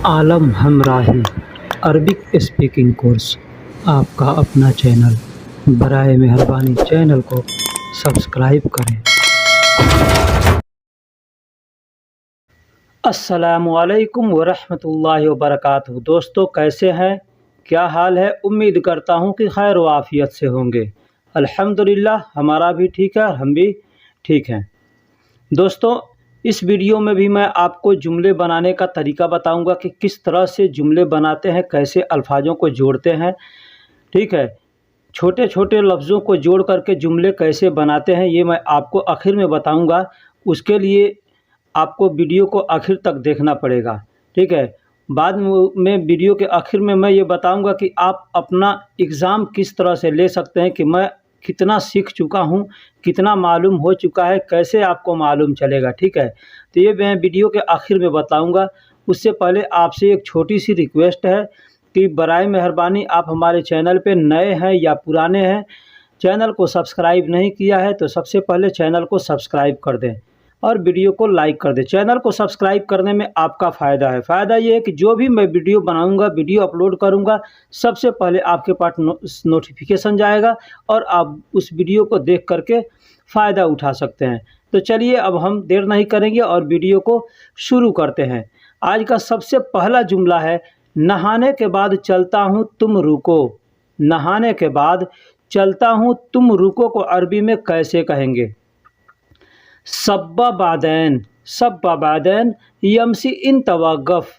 आलम हमराही Arabic speaking course आपका अपना channel. बराए मेहरबानी चैनल को सब्सक्राइब करें। अस्सलामुअलैकुम वरहमतुल्लाहि वबरकातुहू। दोस्तों, कैसे हैं? क्या हाल है? उम्मीद करता हूं कि खैर व आफियत से होंगे। अल्हम्दुलिल्लाह, हमारा भी ठीक है और हम भी ठीक हैं। दोस्तों, इस वीडियो में भी मैं आपको जुमले बनाने का तरीका बताऊंगा कि किस तरह से जुमले बनाते हैं, कैसे अल्फाजों को जोड़ते हैं। ठीक है, छोटे छोटे लफ्ज़ों को जोड़ करके जुमले कैसे बनाते हैं, ये मैं आपको आखिर में बताऊंगा। उसके लिए आपको वीडियो को आखिर तक देखना पड़ेगा। ठीक है, बाद में वीडियो के आखिर में मैं ये बताऊंगा कि आप अपना एग्ज़ाम किस तरह से ले सकते हैं कि मैं कितना सीख चुका हूँ, कितना मालूम हो चुका है, कैसे आपको मालूम चलेगा। ठीक है, तो ये मैं वीडियो के आखिर में बताऊंगा। उससे पहले आपसे एक छोटी सी रिक्वेस्ट है कि बराए मेहरबानी आप हमारे चैनल पे नए हैं या पुराने हैं, चैनल को सब्सक्राइब नहीं किया है तो सबसे पहले चैनल को सब्सक्राइब कर दें और वीडियो को लाइक कर दें। चैनल को सब्सक्राइब करने में आपका फ़ायदा है। फ़ायदा ये है कि जो भी मैं वीडियो बनाऊंगा, वीडियो अपलोड करूंगा, सबसे पहले आपके पास नोटिफिकेशन जाएगा और आप उस वीडियो को देख करके फ़ायदा उठा सकते हैं। तो चलिए, अब हम देर नहीं करेंगे और वीडियो को शुरू करते हैं। आज का सबसे पहला जुमला है, नहाने के बाद चलता हूँ तुम रुको। नहाने के बाद चलता हूँ तुम रुको को अरबी में कैसे कहेंगे? सब्बा बादैन, सब्बा बादैन यमसी इन तवक़्फ़।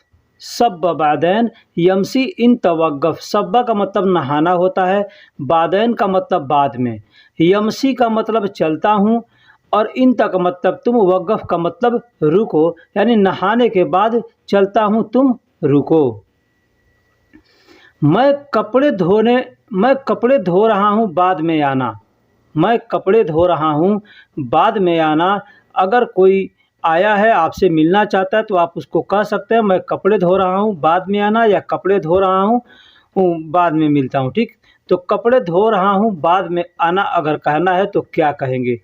सब्बा बादैन यमसी इन तवक़्फ़। सब्बा का मतलब नहाना होता है, बादैन का मतलब बाद में, यमसी का मतलब चलता हूँ और इन तक मतलब तुम, वक़्फ़ का मतलब रुको, यानी नहाने के बाद चलता हूँ तुम रुको। मैं कपड़े धो रहा हूँ, बाद में आना। मैं कपड़े धो रहा हूँ, बाद में आना। अगर कोई आया है, आपसे मिलना चाहता है तो आप उसको कह सकते हैं मैं कपड़े धो रहा हूँ, बाद में आना, या कपड़े धो रहा हूँ बाद में मिलता हूँ। ठीक, तो कपड़े धो रहा हूँ, बाद में आना अगर कहना है तो क्या कहेंगे?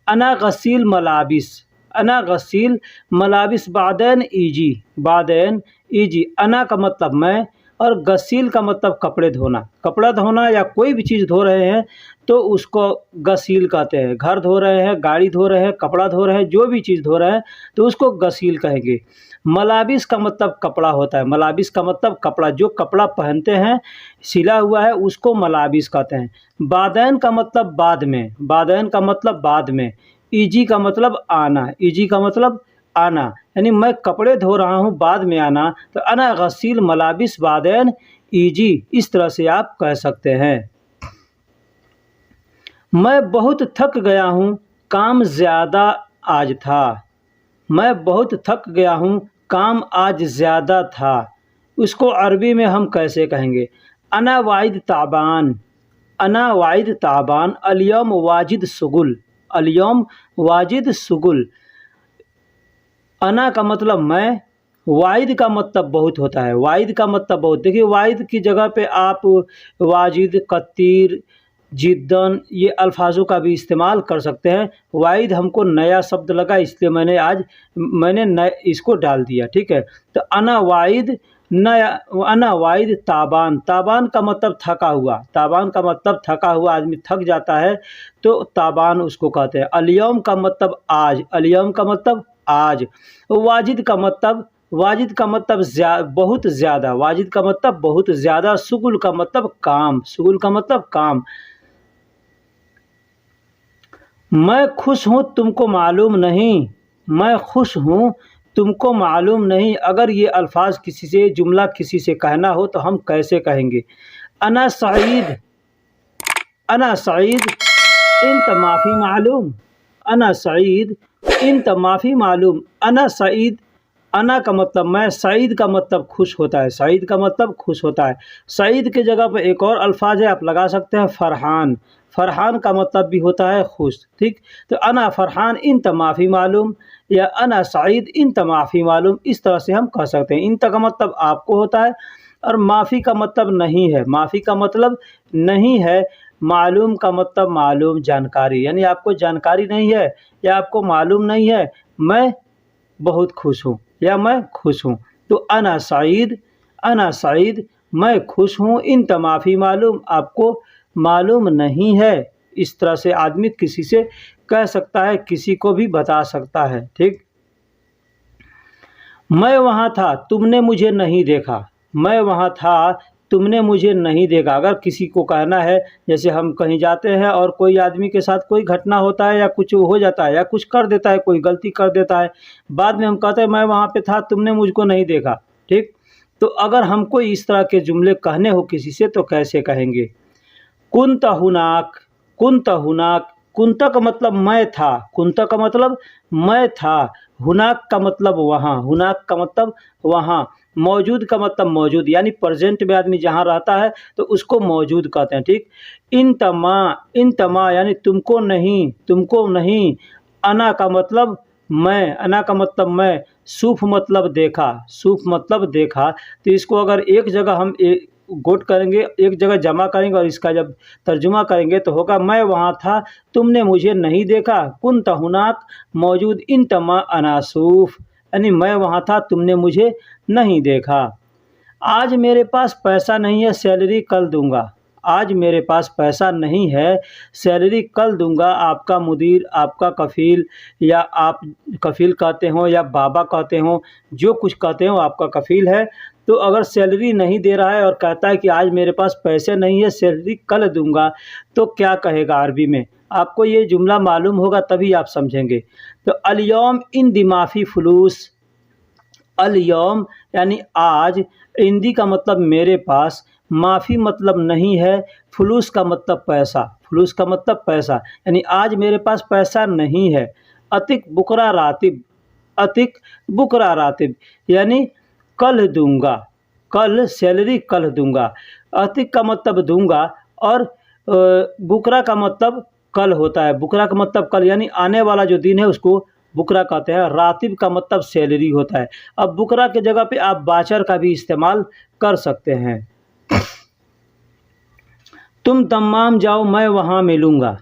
अना गसील मलाबिस। अना गसील मलाबिस बादैन ईजी। बादैन ईजी। अना का मतलब मैं और गसील का मतलब कपड़े धोना। कपड़ा धोना या कोई भी चीज़ धो रहे हैं तो उसको गसील कहते हैं। घर धो रहे हैं, गाड़ी धो रहे हैं, कपड़ा धो रहे हैं, जो भी चीज़ धो रहे हैं तो उसको गसील कहेंगे। मलाबिस का मतलब कपड़ा होता है। मलाबिस का मतलब कपड़ा, जो कपड़ा पहनते हैं सिला हुआ है उसको मलाबिस कहते हैं। बादैन का मतलब बाद में। बादैन का मतलब बाद में। ईजी का मतलब आना। ईजी का मतलब आना, यानी मैं कपड़े धो रहा हूँ, बाद में आना। तो अना गसील मलाबिस बादैन ईजी, इस तरह से आप कह सकते हैं। मैं बहुत थक गया हूँ, काम ज़्यादा आज था। मैं बहुत थक गया हूँ, काम आज ज़्यादा था। उसको अरबी में हम कैसे कहेंगे? अना वाइद ताबान। अना वाइद ताबान अलियम वाजिद सुगुल। अलियम वाजिद सुगुल। अना का मतलब मैं, वाइद का मतलब बहुत होता है। वाइद का मतलब बहुत। देखिए, वाइद की जगह पे आप वाजिद, कत्तीर, जिद्दन, ये अल्फाजों का भी इस्तेमाल कर सकते हैं। वाइद हमको नया शब्द लगा, इसलिए मैंने इसको डाल दिया। ठीक है, तो अना वाइद नया, अना वाइद ताबान। ताबान का मतलब थका हुआ। ताबान का मतलब थका हुआ, आदमी थक जाता है तो ताबान उसको कहते हैं। अलियम का मतलब आज। अलियम का मतलब आज। वाजिद का मतलब, वाजिद का मतलब बहुत ज़्यादा। वाजिद का मतलब बहुत ज़्यादा। शुगुल का मतलब काम। शुगुल का मतलब काम। मैं खुश हूँ तुमको मालूम नहीं। मैं खुश हूँ तुमको मालूम नहीं। अगर ये अल्फाज किसी से, जुमला किसी से कहना हो तो हम कैसे कहेंगे? अना सईद। अना सईद इंत माफ़ी मालूम। अना सईद इंत माफ़ी मालूम। अना सईद, अना का मतलब मैं, सईद का मतलब खुश होता है। सईद का मतलब खुश होता है। सईद के जगह पर एक और अल्फाज है, आप लगा सकते हैं फ़रहान। फ़रहान का मतलब भी होता है खुश। ठीक, तो अना फ़रहान इंत माफ़ी मालूम या अना सईद इंत माफ़ी मालूम, इस तरह से हम कह सकते हैं। इंत का मतलब आपको होता है और माफ़ी का मतलब नहीं है। माफ़ी का मतलब नहीं है। मालूम का मतलब मालूम, जानकारी, यानी आपको जानकारी नहीं है या आपको मालूम नहीं है। मैं बहुत खुश हूँ या मैं खुश हूँ। तो अना सईद मैं खुश हूँ, इंत माफ़ी मालूम आपको मालूम नहीं है। इस तरह से आदमी किसी से कह सकता है, किसी को भी बता सकता है। ठीक। मैं वहाँ था तुमने मुझे नहीं देखा, मैं वहाँ था तुमने मुझे नहीं देखा। अगर किसी को कहना है, जैसे हम कहीं जाते हैं और कोई आदमी के साथ कोई घटना होता है या कुछ हो जाता है या कुछ कर देता है, कोई गलती कर देता है, बाद में हम कहते हैं मैं वहाँ पे था तुमने मुझको नहीं देखा। ठीक। तो अगर हमको इस तरह के जुमले कहने हो किसी से तो कैसे कहेंगे? कुंत हुनाक, कुंत हुनाक, कुंत का मतलब मैं था, कुंत का मतलब मैं था, हुनाक का मतलब वहाँ, हुनाक का मतलब वहाँ, मौजूद का मतलब मौजूद, यानी प्रेजेंट में आदमी जहाँ रहता है तो उसको मौजूद कहते हैं। ठीक। इन तमा यानी तुमको नहीं, तुमको नहीं। अना का मतलब मैं, अना का मतलब मैं, सूफ मतलब देखा, सूफ मतलब देखा। तो इसको अगर एक जगह हम गोट करेंगे, एक जगह जमा करेंगे और इसका जब तर्जुमा करेंगे तो होगा मैं वहाँ था तुमने मुझे नहीं देखा, कुंत हुनाक मौजूद, इन तमा अनासूफ, यानी मैं वहाँ था तुमने मुझे नहीं देखा। आज मेरे पास पैसा नहीं है, सैलरी कल दूंगा। आज मेरे पास पैसा नहीं है, सैलरी कल दूंगा। आपका मुदीर, आपका कफ़ील, या आप कफ़ील कहते हो या बाबा कहते हो, जो कुछ कहते हो आपका कफ़ील है। तो अगर सैलरी नहीं दे रहा है और कहता है कि आज मेरे पास पैसे नहीं है, सैलरी कल दूंगा, तो क्या कहेगा अरबी में? आपको ये जुमला मालूम होगा तभी आप समझेंगे। तो अल-यौम इंदी माफ़ी फ़ुलूस, अल-यौम यानी आज, इंदी का मतलब मेरे पास, माफ़ी मतलब नहीं है, फ़ुलूस का मतलब पैसा, फ़ुलूस का मतलब पैसा, यानी आज मेरे पास पैसा नहीं है। अतिक बुकरा रातिब, अतिक बुकरा रातिब यानी कल दूंगा, कल सैलरी कल दूंगा। अतिक का मतलब दूंगा और बुकरा का मतलब कल होता है, बुकरा का मतलब कल, यानी आने वाला जो दिन है उसको बुकरा कहते हैं। रातिब का मतलब सैलरी होता है। अब बुकरा के जगह पे आप बाचर का भी इस्तेमाल कर सकते हैं। तुम दम्माम जाओ मैं वहाँ मिलूँगा।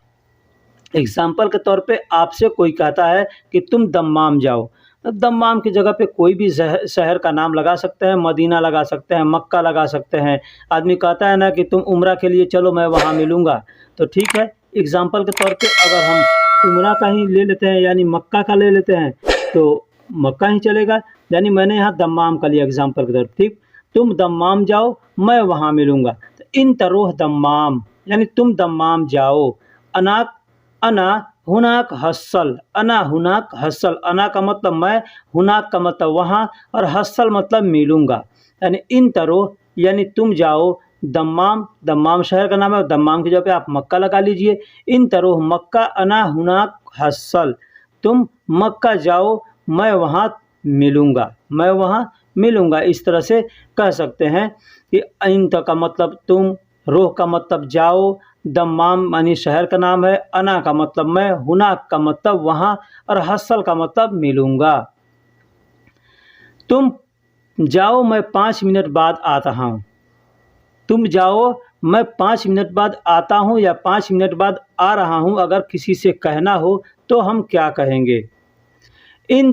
एग्ज़ाम्पल के तौर पे आपसे कोई कहता है कि तुम दम्माम जाओ, तो दम्माम की जगह पे कोई भी शहर का नाम लगा सकते हैं, मदीना लगा सकते हैं, मक्का लगा सकते हैं। आदमी कहता है ना कि तुम उम्रा के लिए चलो मैं वहाँ मिलूँगा, तो ठीक है, एग्ज़ाम्पल के तौर पे अगर हम उम्रा का ही ले लेते हैं यानी मक्का का ले लेते हैं तो मक्का ही चलेगा, यानी मैंने यहाँ दम्माम का लिया एग्ज़ाम्पल के तौर पर। ठीक। तुम दम्माम जाओ मैं वहाँ मिलूँगा, तो इन तरोह दम्माम यानी तुम दम्माम जाओ। अनाक, अना हुनाक हस्सल, अना हुनाक हस्सल, अना का मतलब मैं, हुनाक का मतलब वहाँ, और हस्सल मतलब मिलूँगा। यानी इन तरो यानी तुम जाओ, दम्माम, दम्माम शहर का नाम है, दम्माम की जगह पे आप मक्का लगा लीजिए। इन तरो मक्का, अना हुनाक हस्सल, तुम मक्का जाओ मैं वहाँ मिलूँगा, मैं वहाँ मिलूँगा। इस तरह से कह सकते हैं कि इन का मतलब तुम, रोह का मतलब जाओ, दम्माम मानी शहर का नाम है, अना का मतलब मैं, हुनाक का मतलब वहाँ, और हस्सल का मतलब मिलूँगा। तुम जाओ मैं 5 मिनट बाद आता हूँ, तुम जाओ मैं 5 मिनट बाद आता हूँ या 5 मिनट बाद आ रहा हूँ, अगर किसी से कहना हो तो हम क्या कहेंगे? इन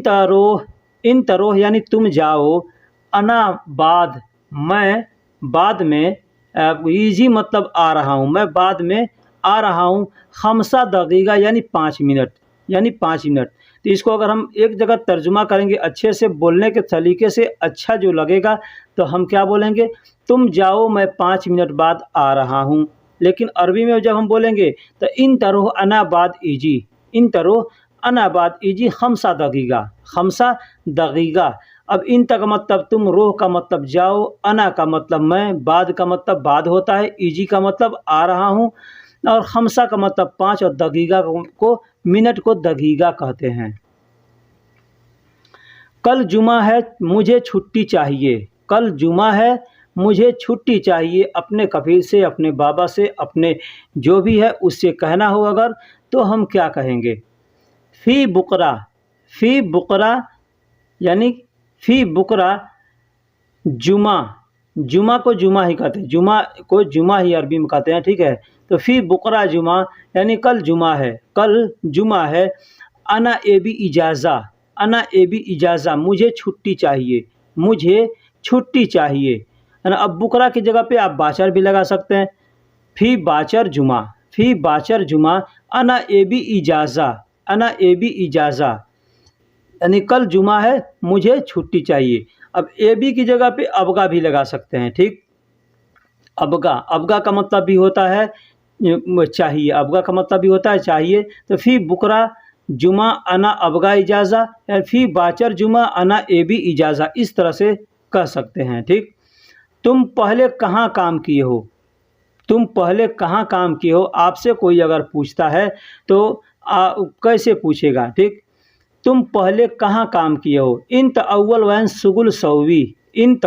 तरोह यानी तुम जाओ, अना बाद, मैं बाद में, ईजी मतलब आ रहा हूँ, मैं बाद में आ रहा हूँ। खमसा दकीका यानी 5 मिनट, यानी 5 मिनट। तो इसको अगर हम एक जगह तर्जुमा करेंगे अच्छे से, बोलने के तरीके से अच्छा जो लगेगा, तो हम क्या बोलेंगे? तुम जाओ मैं 5 मिनट बाद आ रहा हूँ। लेकिन अरबी में जब हम बोलेंगे तो इन तरोह अना बाद ईजी, इन तरोह अना बाद ईजी खमसा दकीका, खमसा दकीका। अब इन तक मतलब तुम, रोह का मतलब जाओ, अना का मतलब मैं, बाद का मतलब बाद होता है, ईजी का मतलब आ रहा हूँ, और खमसा का मतलब 5, और दकीका को मिनट को दकीका कहते हैं। कल जुमा है मुझे छुट्टी चाहिए, कल जुमा है मुझे छुट्टी चाहिए। अपने कफील से, अपने बाबा से, अपने जो भी है उससे कहना हो अगर, तो हम क्या कहेंगे? फ़ी बुकरा, फ़ी बुकरा यानी फ़ी बुकरा जुमा, जुमा को जुमा ही कहते हैं, जुमा को जुमा ही अरबी में कहते हैं। ठीक है। तो फ़ी बुकरा जुमा यानी कल जुमा है, कल जुमा है। अना ए बी इजाज़ा, अना ए बी इजाज़ा मुझे छुट्टी चाहिए, मुझे छुट्टी चाहिए, है ना। अब बुकरा की जगह पे आप बाचर भी लगा सकते हैं। फ़ी बाचर जुमा, फ़ी बाचर जुमा अना एबी इजाज़ा, अना एबी इजाज़ा, यानी कल जुमा है मुझे छुट्टी चाहिए। अब एबी की जगह पे अबगा भी लगा सकते हैं, ठीक। अबगा, अबगा का मतलब भी होता है चाहिए, अबगा का मतलब भी होता है चाहिए। तो फ़ी बुकरा जुमा अना अबगा इजाज़ा या फ़ी बाचर जुमा अना एबी इजाज़ा, इस तरह से कह सकते हैं, ठीक। तुम पहले कहाँ काम किए हो, तुम पहले कहाँ काम किए हो, आपसे कोई अगर पूछता है तो कैसे पूछेगा, ठीक। तुम पहले कहाँ काम किए हो। इंत अव्वल वैन सुगुल सौवी, इंत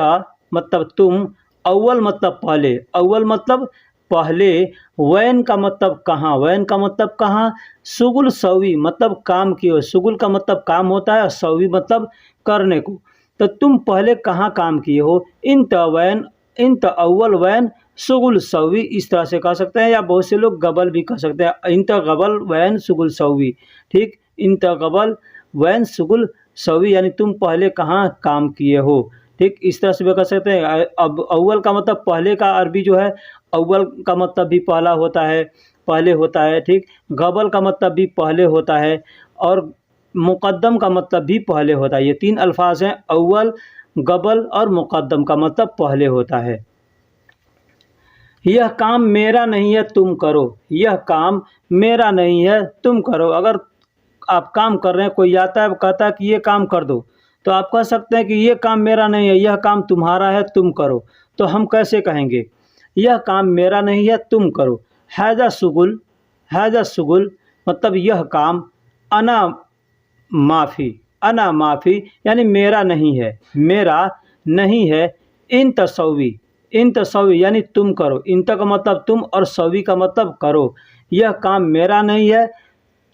मतलब तुम, अव्वल मतलब पहले, अव्वल मतलब पहले, वैन का मतलब कहाँ, वैन का मतलब कहाँ, सुगुल सौवी मतलब काम किए हो, सुगुल का मतलब काम होता है और सौवी मतलब करने को। तो तुम पहले कहाँ काम किए हो, इंत वैन, इंत अव्वल वैन सुगुल सौवी, इस तरह से कह सकते हैं। या बहुत से लोग गबल भी कह सकते हैं, इंत गबल वैन सुगुल सौवी, ठीक। इंत गबल वैन सुगुल सौवी यानी तुम पहले कहाँ काम किए हो, ठीक। इस तरह से भी कह सकते हैं। अब अव्वल का मतलब पहले का अरबी जो है, अव्वल का मतलब भी पहला होता है, पहले होता है, ठीक। गबल का मतलब भी पहले होता है और मुक़द्दम का मतलब भी पहले होता है। ये तीन अल्फाज हैं, अव्वल, गबल और मुक़द्दम का मतलब पहले होता है। यह काम मेरा नहीं है तुम करो, यह काम मेरा नहीं है तुम करो। अगर आप काम कर रहे हैं, कोई आता है कहता है कि ये काम कर दो, तो आप कह सकते हैं कि ये काम मेरा नहीं है, यह काम तुम्हारा है तुम करो। तो हम कैसे कहेंगे, यह काम मेरा नहीं है तुम करो। हैजा सुगुल, हैजा सुगुल मतलब यह काम, अना माफ़ी, अना माफ़ी यानी मेरा नहीं है, मेरा नहीं है। इन तसवी, इन तसवी यानी तुम करो, इन का मतलब तुम और सवी का मतलब करो। यह काम मेरा नहीं है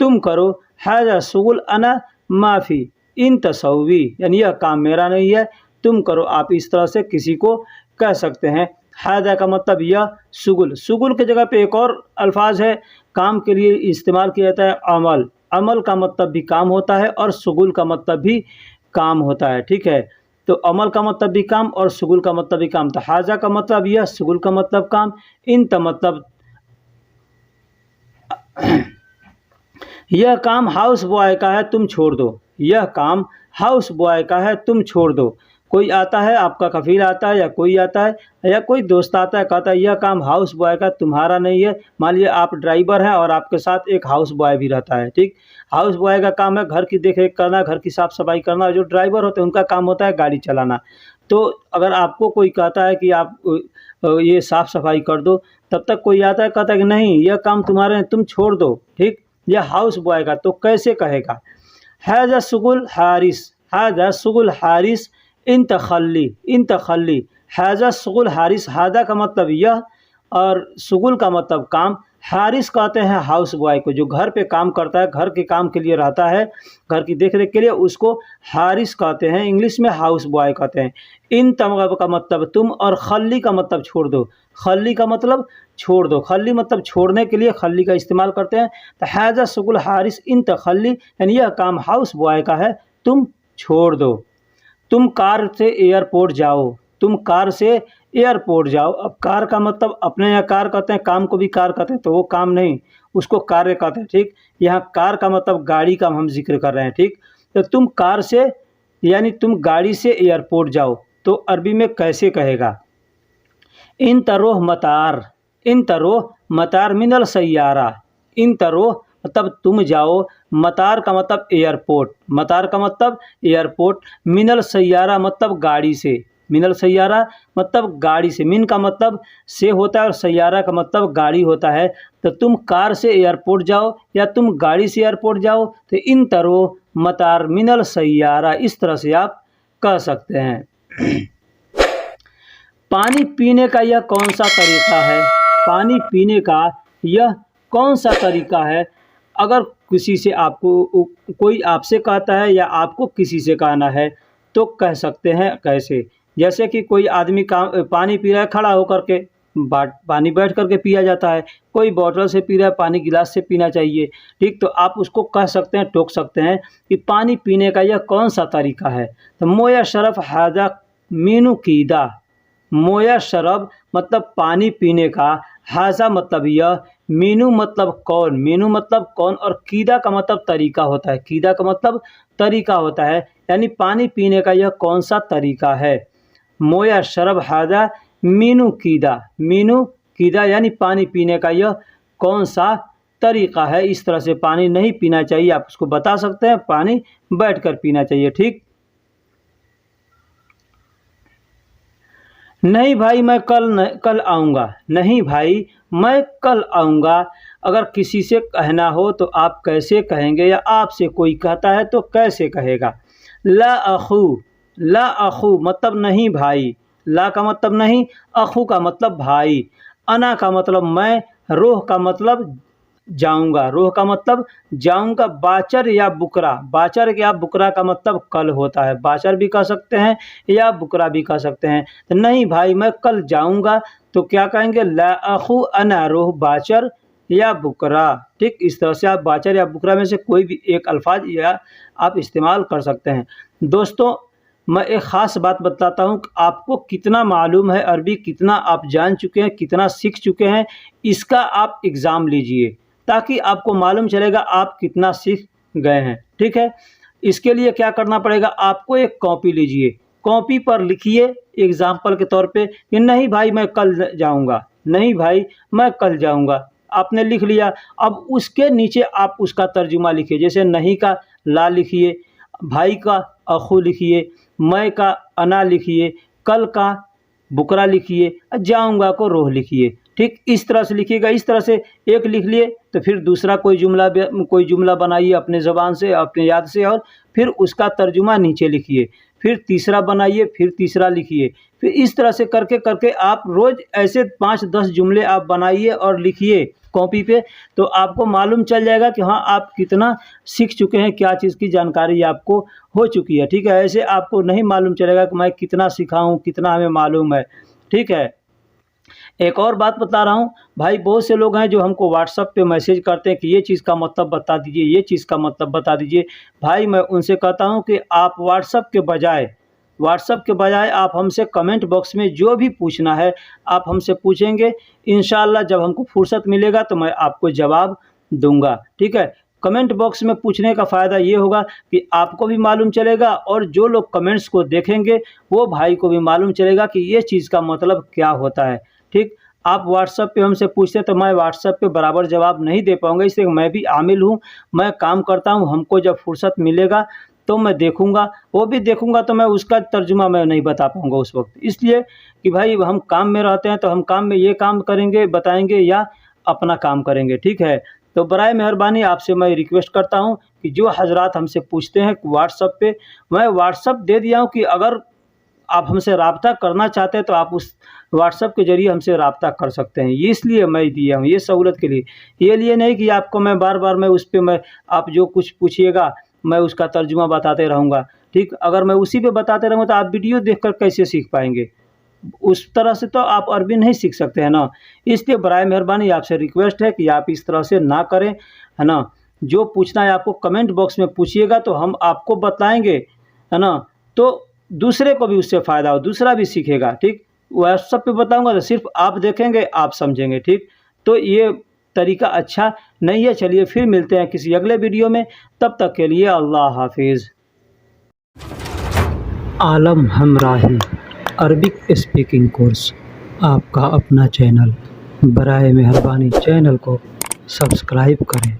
तुम करो। हैजा सुगुल अना माफ़ी इन तसवी यानी यह काम मेरा नहीं है तुम करो। आप इस तरह से किसी को कह सकते हैं। हैजा का मतलब यह, सुगुल, सुगुल की जगह पे एक और अल्फाज है काम के लिए इस्तेमाल किया जाता है, अमल, अमल का मतलब भी काम होता है और सुगुल का मतलब भी काम होता है, ठीक है। तो अमल का मतलब भी काम और सुगुल का मतलब भी काम। तो हाजा का मतलब यह, सुगुल का मतलब काम, इन मतलब यह काम हाउस बॉय का है तुम छोड़ दो, यह काम हाउस बॉय का है तुम छोड़ दो। कोई आता है, आपका कफील आता है या कोई आता है या कोई दोस्त आता है, कहता है यह काम हाउस बॉय का तुम्हारा नहीं है। मान लीजिए आप ड्राइवर हैं और आपके साथ एक हाउस बॉय भी रहता है, ठीक। हाउस बॉय का काम है घर की देख रेख करना, घर की साफ़ सफाई करना। जो ड्राइवर होते हैं उनका काम होता है गाड़ी चलाना। तो अगर आपको कोई कहता है कि आप ये साफ़ सफाई कर दो, तब तक कोई आता है कहता है कि नहीं यह काम तुम्हारे हैं तुम छोड़ दो, ठीक। यह हाउस बॉय का, तो कैसे कहेगा, हैज़ा सुगुल हारिस, हैज़ा सुगुल हारिस इन तखल्ली, इन तखल्ली, हैज़ा सुगुल हारिस, हादा का मतलब यह और सुगुल का मतलब काम। हारिस कहते हैं हाउस बॉय को, जो घर पे काम करता है, घर के काम के लिए रहता है, घर की देख रेख के लिए, उसको हारिस कहते हैं, इंग्लिश में हाउस बॉय कहते हैं। इन तमगब का मतलब तुम और खल्ली का मतलब छोड़ दो, खल्ली का मतलब छोड़ दो, खल्ली मतलब छोड़ने के लिए खल्ली का इस्तेमाल करते हैं। तो हैज़ा सुगुल हारिस इन तखल्ली यानी यह काम हाउस बॉय का है तुम छोड़ दो। तुम कार से एयरपोर्ट जाओ, तुम कार से एयरपोर्ट जाओ। अब कार का मतलब अपने यहाँ कार कहते हैं, काम को भी कार कहते हैं, तो वो काम नहीं, उसको कार्य कहते हैं, ठीक। यहाँ कार का मतलब गाड़ी का हम जिक्र कर रहे हैं, ठीक। तो तुम कार से यानी तुम गाड़ी से एयरपोर्ट जाओ, तो अरबी में कैसे कहेगा, इन तरोह मतार, इन तरोह मतार मिनल सैयारा, इन तरोह मतलब तुम जाओ, मतार का मतलब एयरपोर्ट, मतार का मतलब एयरपोर्ट, मिनल सैयारा मतलब गाड़ी से, मिनल सैयारा मतलब गाड़ी से, मिन का मतलब से होता है और सैयारा का मतलब गाड़ी होता है। तो तुम कार से एयरपोर्ट जाओ या तुम गाड़ी से एयरपोर्ट जाओ, तो इन तरो मतार मिनल सैयारा, इस तरह से आप कह सकते हैं। पानी पीने का यह कौन सा तरीका है, पानी पीने का यह कौन सा तरीका है। अगर किसी से आपको कोई आपसे कहता है या आपको किसी से कहना है तो कह सकते हैं कैसे, जैसे कि कोई आदमी का पानी पी रहा है खड़ा होकर के, पानी बैठ करके पिया जाता है, कोई बॉटल से पी रहा है, पानी गिलास से पीना चाहिए। ठीक, तो आप उसको कह सकते हैं, टोक सकते हैं कि पानी पीने का यह कौन सा तरीका है। तो मोया शरफ हाजा मीनू कीदा, मोया शरब मतलब पानी पीने का, हाजा मतलब यह, मीनू मतलब कौन, मीनू मतलब कौन, और कीदा का मतलब तरीका होता है, कीदा का मतलब तरीका होता है, यानी पानी पीने का यह कौन सा तरीका है। मोया शरब हाजा मीनू कीदा यानी पानी पीने का यह कौन सा तरीका है। इस तरह से पानी नहीं पीना चाहिए, आप उसको बता सकते हैं, पानी बैठकर पीना चाहिए। ठीक, नहीं भाई मैं कल आऊँगा, नहीं भाई मैं कल आऊँगा। अगर किसी से कहना हो तो आप कैसे कहेंगे, या आपसे कोई कहता है तो कैसे कहेगा। ला अखू मतलब नहीं भाई, ला का मतलब नहीं, अखू का मतलब भाई, अना का मतलब मैं, रोह का मतलब जाऊंगा, रोह का मतलब जाऊंगा। बाचर या बुकरा, बाचर या बुकरा का मतलब कल होता है, बाचर भी कह सकते हैं या बुकरा भी कह सकते हैं। तो नहीं भाई मैं कल जाऊंगा तो क्या कहेंगे, ला अखू अना रोह बाचर या बुकरा। ठीक, इस तरह से आप बाचर या बुकरा में से कोई भी एक अल्फाज या आप इस्तेमाल कर सकते हैं। दोस्तों मैं एक ख़ास बात बताता हूँ, आपको कितना मालूम है अरबी, कितना आप जान चुके हैं, कितना सीख चुके हैं, इसका आप एग्ज़ाम लीजिए ताकि आपको मालूम चलेगा आप कितना सीख गए हैं। ठीक है, इसके लिए क्या करना पड़ेगा, आपको एक कॉपी लीजिए, कॉपी पर लिखिए एग्ज़ाम्पल के तौर पे कि नहीं भाई मैं कल जाऊँगा, नहीं भाई मैं कल जाऊँगा। आपने लिख लिया, अब उसके नीचे आप उसका तर्जुमा लिखिए, जैसे नहीं का ला लिखिए, भाई का अखू लिखिए, मैं का अना लिखिए, कल का बुकरा लिखिए, जाऊंगा को रोह लिखिए। ठीक, इस तरह से लिखिएगा। इस तरह से एक लिख लिए तो फिर दूसरा कोई जुमला बनाइए अपने ज़बान से, अपने याद से, और फिर उसका तर्जुमा नीचे लिखिए, फिर तीसरा बनाइए, फिर तीसरा लिखिए, फिर इस तरह से करके करके आप रोज़ ऐसे 5-10 जुमले आप बनाइए और लिखिए कॉपी पे, तो आपको मालूम चल जाएगा कि हाँ आप कितना सीख चुके हैं, क्या चीज़ की जानकारी आपको हो चुकी है। ठीक है, ऐसे आपको नहीं मालूम चलेगा कि मैं कितना सीखा हूँ, कितना हमें मालूम है। ठीक है, एक और बात बता रहा हूँ भाई, बहुत से लोग हैं जो हमको व्हाट्सएप पे मैसेज करते हैं कि ये चीज़ का मतलब बता दीजिए, ये चीज़ का मतलब बता दीजिए। भाई मैं उनसे कहता हूँ कि आप व्हाट्सएप के बजाय आप हमसे कमेंट बॉक्स में जो भी पूछना है आप हमसे पूछेंगे, इंशाअल्लाह जब हमको फुर्सत मिलेगा तो मैं आपको जवाब दूंगा। ठीक है, कमेंट बॉक्स में पूछने का फ़ायदा ये होगा कि आपको भी मालूम चलेगा और जो लोग कमेंट्स को देखेंगे वो भाई को भी मालूम चलेगा कि ये चीज़ का मतलब क्या होता है। ठीक, आप व्हाट्सएप पे हमसे पूछते हैं तो मैं व्हाट्सएप पे बराबर जवाब नहीं दे पाऊँगा, इसलिए मैं भी आमिल हूँ, मैं काम करता हूँ, हमको जब फुर्सत मिलेगा तो मैं देखूँगा, वो भी देखूँगा तो मैं उसका तर्जुमा मैं नहीं बता पाऊँगा उस वक्त, इसलिए कि भाई हम काम में रहते हैं तो हम काम में ये काम करेंगे, बताएँगे या अपना काम करेंगे। ठीक है, तो बराए मेहरबानी आपसे मैं रिक्वेस्ट करता हूँ कि जो हज़रात हमसे पूछते हैं व्हाट्सएप पे, मैं व्हाट्सएप दे दिया हूँ कि अगर आप हमसे राब्ता करना चाहते हैं तो आप उस व्हाट्सएप के ज़रिए हमसे राब्ता कर सकते हैं, ये इसलिए मैं दिया हूँ, ये सहूलत के लिए, ये लिए नहीं कि आपको मैं बार बार मैं उस पर मैं आप जो कुछ पूछिएगा मैं उसका तर्जुमा बताते रहूँगा। ठीक, अगर मैं उसी पे बताते रहूँगा तो आप वीडियो देखकर कैसे सीख पाएंगे, उस तरह से तो आप अरबी नहीं सीख सकते हैं ना। इसलिए बराए मेहरबानी आपसे रिक्वेस्ट है कि आप इस तरह से ना करें, है ना। जो पूछना है आपको कमेंट बॉक्स में पूछिएगा तो हम आपको बताएंगे, है ना, तो दूसरे को भी उससे फ़ायदा हो, दूसरा भी सीखेगा। ठीक, व्हाट्सएप पे बताऊंगा तो सिर्फ आप देखेंगे, आप समझेंगे। ठीक, तो ये तरीका अच्छा नहीं है। चलिए फिर मिलते हैं किसी अगले वीडियो में, तब तक के लिए अल्लाह हाफिज़। आलम हमराही अरबिक स्पीकिंग कोर्स, आपका अपना चैनल, बराए मेहरबानी चैनल को सब्सक्राइब करें।